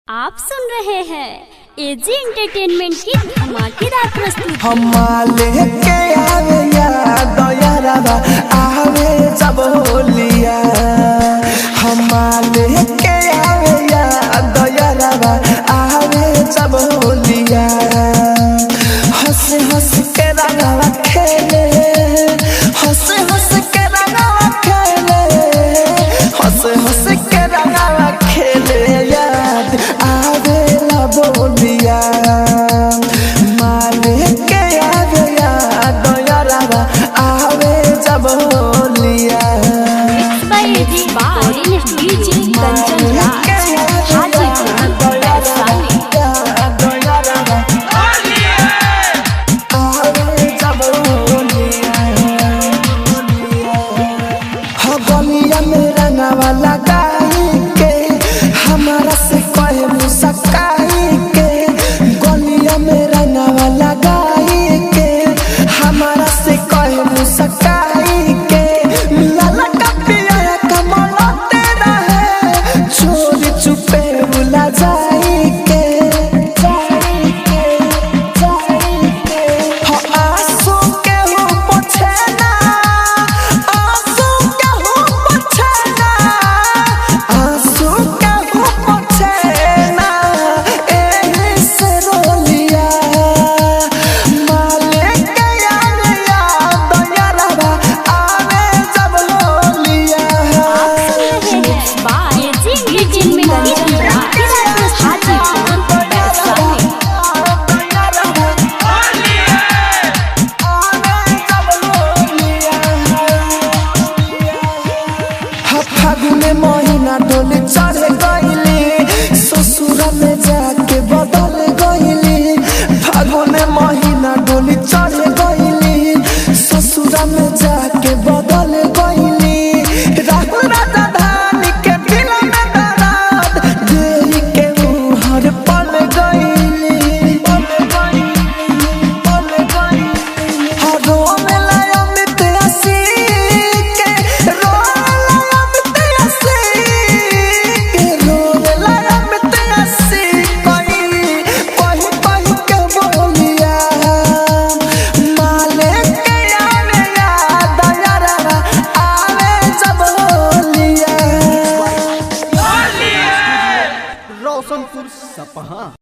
आप सुन रहे हैं एजी एंटरटेनमेंट की धमाकेदार प्रस्तुति। हम लेके आवे याद यारबा आवे जब होलिया। हम लेके आवे याद यारबा आवे जब होलिया। हंस हंस के रंगवा खेले, हंस हंस के रंगवा खेले, हंस हंस के रंगवा खेले। याद आवे ला बोलिया। माले के आवे याद यारबा आवे जब होलिया। AG DJ Kanchan Raj Hajipur Vaishali. गलिया में रंगवा लगाई के हमारा से कहे मुस्काई के। गलिया में रंगवा लगाई के हमारा से कहे मुस्काई के। लाला का पिया कमलते रहे चोरी चुपे बुला जाई के। आंसू के हो पोछना, आंसू के हो पोछना, आंसू के हो पोछना। एही से रोलिया। माले के आवे याद यारबा आवे जब होलिया। AG DJ Kanchan Raj Hajipur Vaishali. फागुन महीना डोली चढ़ गईली ससुर में